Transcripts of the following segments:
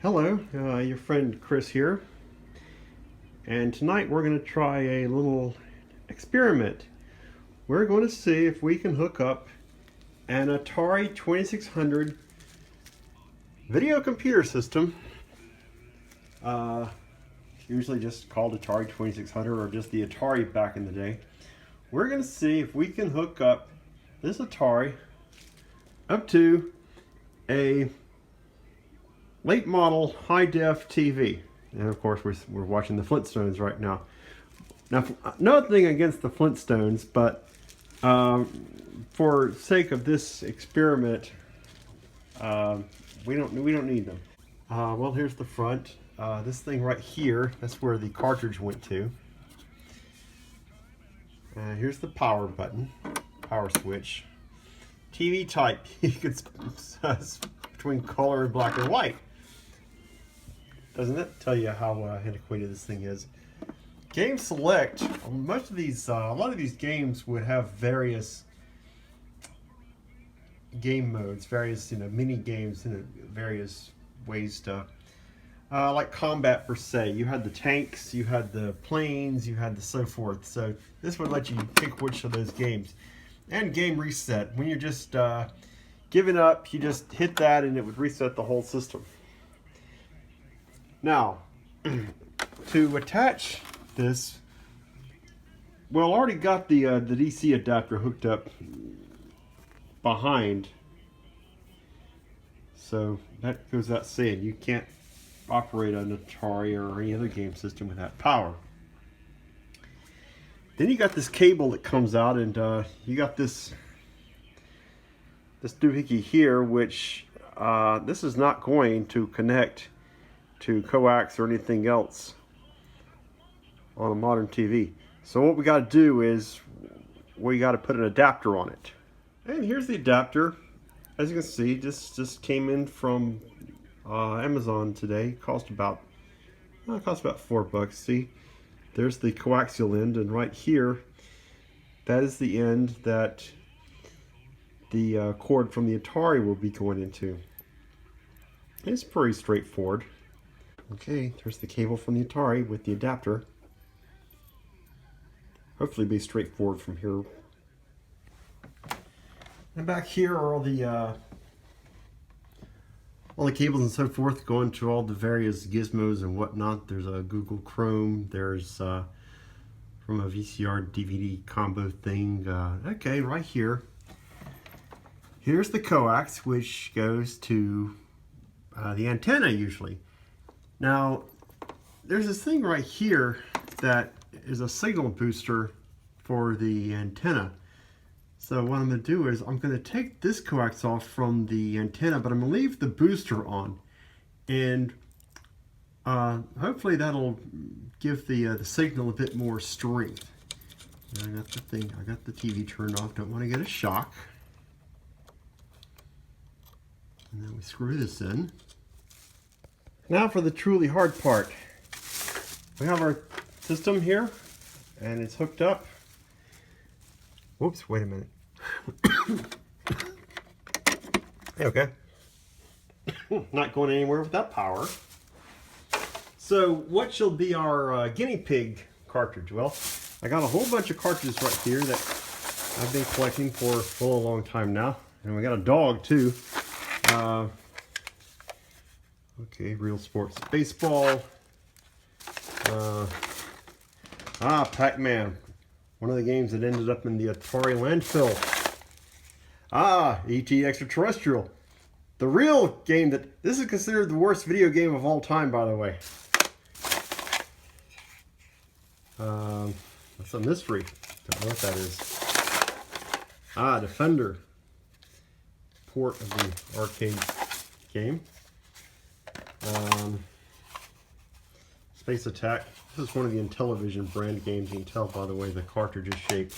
Hello, your friend Chris here, and tonight we're going to try a little experiment. We're going to see if we can hook up an Atari 2600 video computer system, usually just called Atari 2600 or just the Atari back in the day. We're going to see if we can hook up this Atari up to a late model high-def TV. And of course we're watching the Flintstones right now. Now, nothing against the Flintstones, but for sake of this experiment, we don't need them. Well, here's the front. This thing right here, that's where the cartridge went to. Here's the power button, power switch. TV type, you could between color and black and white. Doesn't that tell you how antiquated this thing is? Game select. Most of these, a lot of these games would have various game modes, various mini games in various ways to, like combat per se. You had the tanks, you had the planes, you had the so forth. So this would let you pick which of those games. And game reset. When you're just giving up, you just hit that and it would reset the whole system. Now, to attach this, well, I already got the DC adapter hooked up behind, so that goes without saying. You can't operate an Atari or any other game system without power. Then you got this cable that comes out, and you got this doohickey here, which this is not going to connect to coax or anything else on a modern TV. So what we got to do is we got to put an adapter on it. And here's the adapter. As you can see, just came in from Amazon today. Cost about $4. See, there's the coaxial end, and right here, that is the end that the cord from the Atari will be going into. It's pretty straightforward. Okay, there's the cable from the Atari with the adapter. Hopefully be straightforward from here. And back here are all the cables and so forth going to all the various gizmos and whatnot. There's a Google Chrome. There's from a VCR DVD combo thing. Okay, right here. Here's the coax, which goes to the antenna usually. Now, there's this thing right here that is a signal booster for the antenna. So what I'm going to do is I'm going to take this coax off from the antenna, but I'm going to leave the booster on. And hopefully that'll give the signal a bit more strength. And I got the TV turned off. Don't want to get a shock. And then we screw this in. Now for the truly hard part. We have our system here, and it's hooked up. Whoops, wait a minute. Okay. Not going anywhere without power. So what shall be our guinea pig cartridge? Well, I got a whole bunch of cartridges right here that I've been collecting for a long time now. And we got a dog too. Okay, Real Sports Baseball. Pac-Man. One of the games that ended up in the Atari landfill. E.T. Extraterrestrial. The real game that... This is considered the worst video game of all time, by the way. That's a mystery. Don't know what that is. Defender. Port of the arcade game. Space Attack. This is one of the Intellivision brand games. You can tell by the way the cartridge is shaped.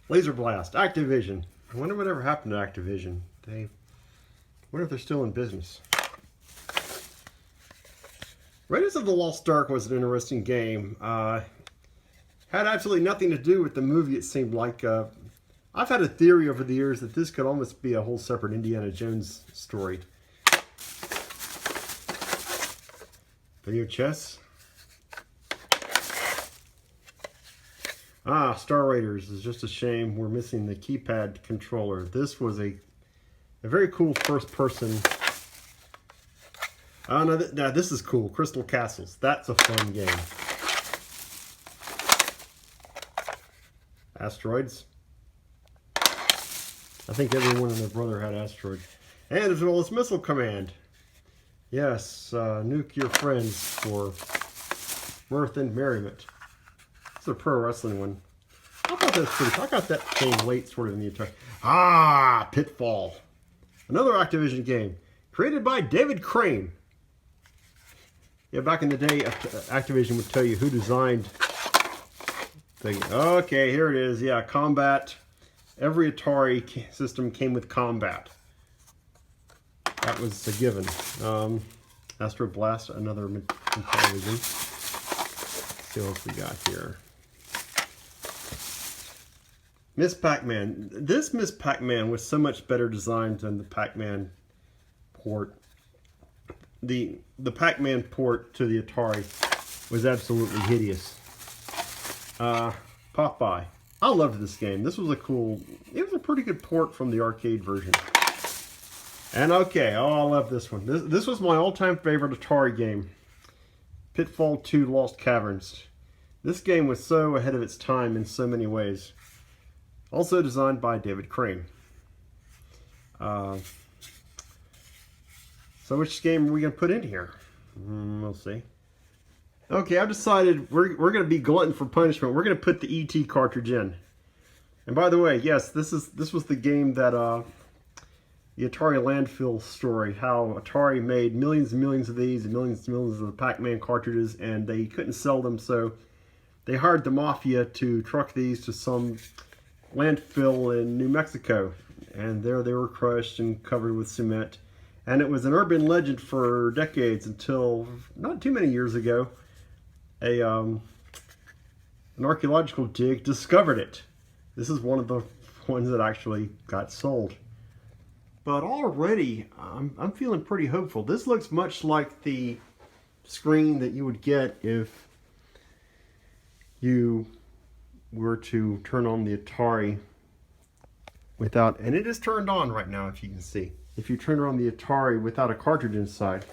Laser Blast. Activision. I wonder whatever happened to Activision. I wonder if they're still in business. Raiders of the Lost Ark was an interesting game. Had absolutely nothing to do with the movie, it seemed like. I've had a theory over the years that this could almost be a whole separate Indiana Jones story. Video chess. Ah, Star Raiders is just a shame we're missing the keypad controller. This was a very cool first person. Oh no, this is cool. Crystal Castles. That's a fun game. Asteroids. I think everyone and their brother had Asteroid. And as well as Missile Command. Yes, nuke your friends for mirth and merriment. It's a pro wrestling one. I thought that was pretty cool. I got that game late, sort of in the Atari. Ah, Pitfall. Another Activision game. Created by David Crane. Yeah, back in the day, Activision would tell you who designed the... Okay, here it is. Yeah, Combat. Every Atari system came with Combat. That was a given. Astro Blast, another Intellivision. Let's see what else we got here. Miss Pac-Man. This Miss Pac-Man was so much better designed than the Pac-Man port. The Pac-Man port to the Atari was absolutely hideous. Popeye. I loved this game. This was a cool... It was a pretty good port from the arcade version. And okay, oh, I love this one. This was my all-time favorite Atari game. Pitfall 2 Lost Caverns. This game was so ahead of its time in so many ways. Also designed by David Crane. So which game are we going to put in here? We'll see. Okay, I've decided we're going to be glutton for punishment. We're going to put the ET cartridge in. And by the way, yes, this was the game that the Atari landfill story. How Atari made millions and millions of these and millions of the Pac-Man cartridges, and they couldn't sell them, so they hired the mafia to truck these to some landfill in New Mexico, and there they were crushed and covered with cement. And it was an urban legend for decades until not too many years ago, an archaeological dig discovered it. This is one of the ones that actually got sold. But already, I'm feeling pretty hopeful. This looks much like the screen that you would get if you were to turn on the Atari without, and it is turned on right now if you can see. If you turn on the Atari without a cartridge inside.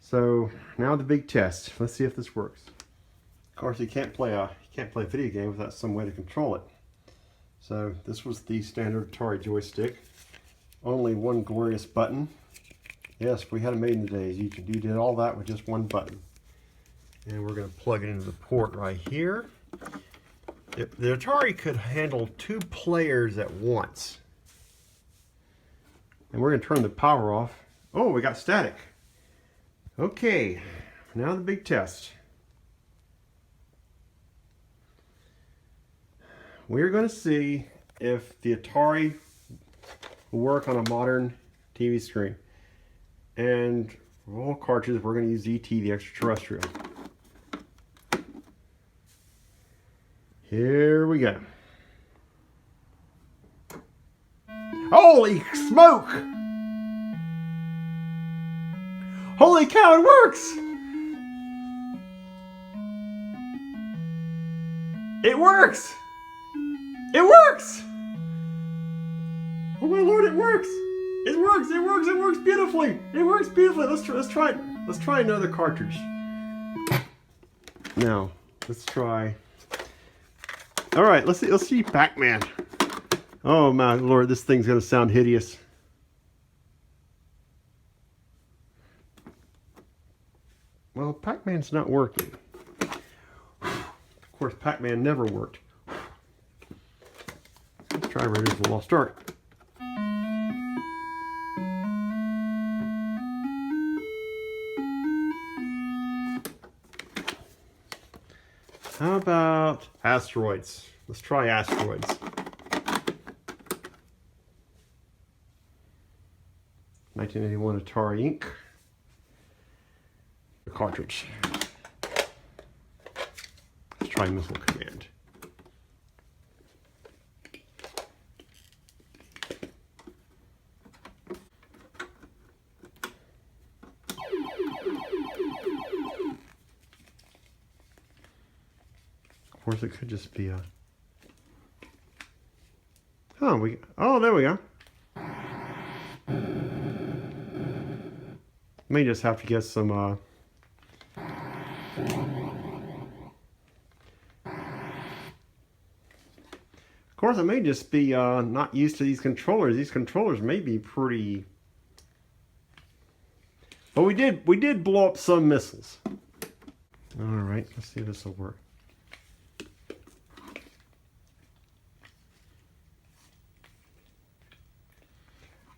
So now the big test. Let's see if this works. Of course, you can't play a video game without some way to control it. So this was the standard Atari joystick. Only one glorious button. Yes, we had them made in the days. You did all that with just one button. And we're going to plug it into the port right here. The Atari could handle 2 players at once. And we're going to turn the power off. Oh, we got static. Okay, now the big test. We're going to see if the Atari will work on a modern TV screen. And for all cartridges, we're going to use ET, the extraterrestrial. Here we go. Holy smoke! Holy cow, it works! It works! It works! Oh my lord, it works! It works! It works! It works beautifully! It works beautifully! Let's try it. Let's try another cartridge. Now, let's try. All right, let's see Pac-Man. Oh my lord, this thing's gonna sound hideous. Well, Pac-Man's not working. Of course, Pac-Man never worked. Let's try Raiders of the Lost Ark. How about Asteroids? Let's try Asteroids. (1981) Atari Inc. The cartridge. Let's try Missile Command. course, it could just be a... Oh, there we go. May just have to get some... Of course, I may just be not used to these controllers. These controllers may be pretty... But we did blow up some missiles. All right, let's see if this will work.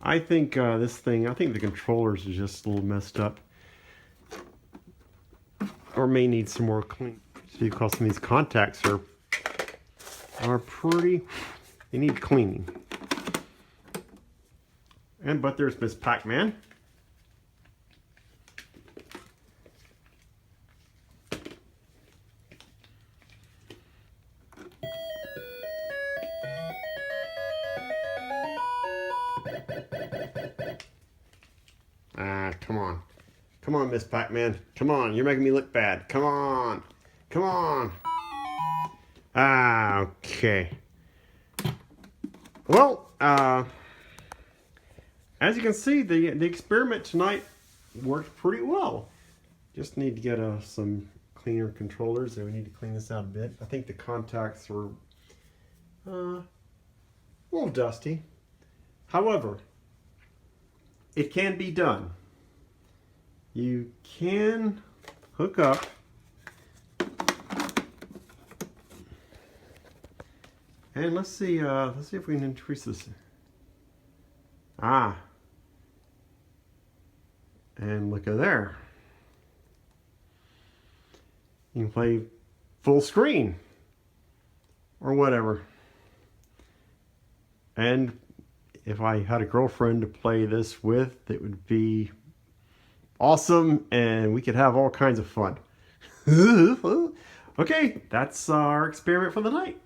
I think I think the controllers are just a little messed up. Or may need some more clean. See, because some of these contacts are pretty, they need cleaning. But there's Miss Pac-Man. Come on. Come on, Miss Pac-Man. Come on, you're making me look bad. Come on. Come on. Okay. Well, as you can see, the experiment tonight worked pretty well. Just need to get some cleaner controllers. So we need to clean this out a bit. I think the contacts were a little dusty. However, it can be done. You can hook up and let's see if we can increase this. And look at there. You can play full screen or whatever. And if I had a girlfriend to play this with, it would be awesome, and we could have all kinds of fun. Okay, that's our experiment for the night.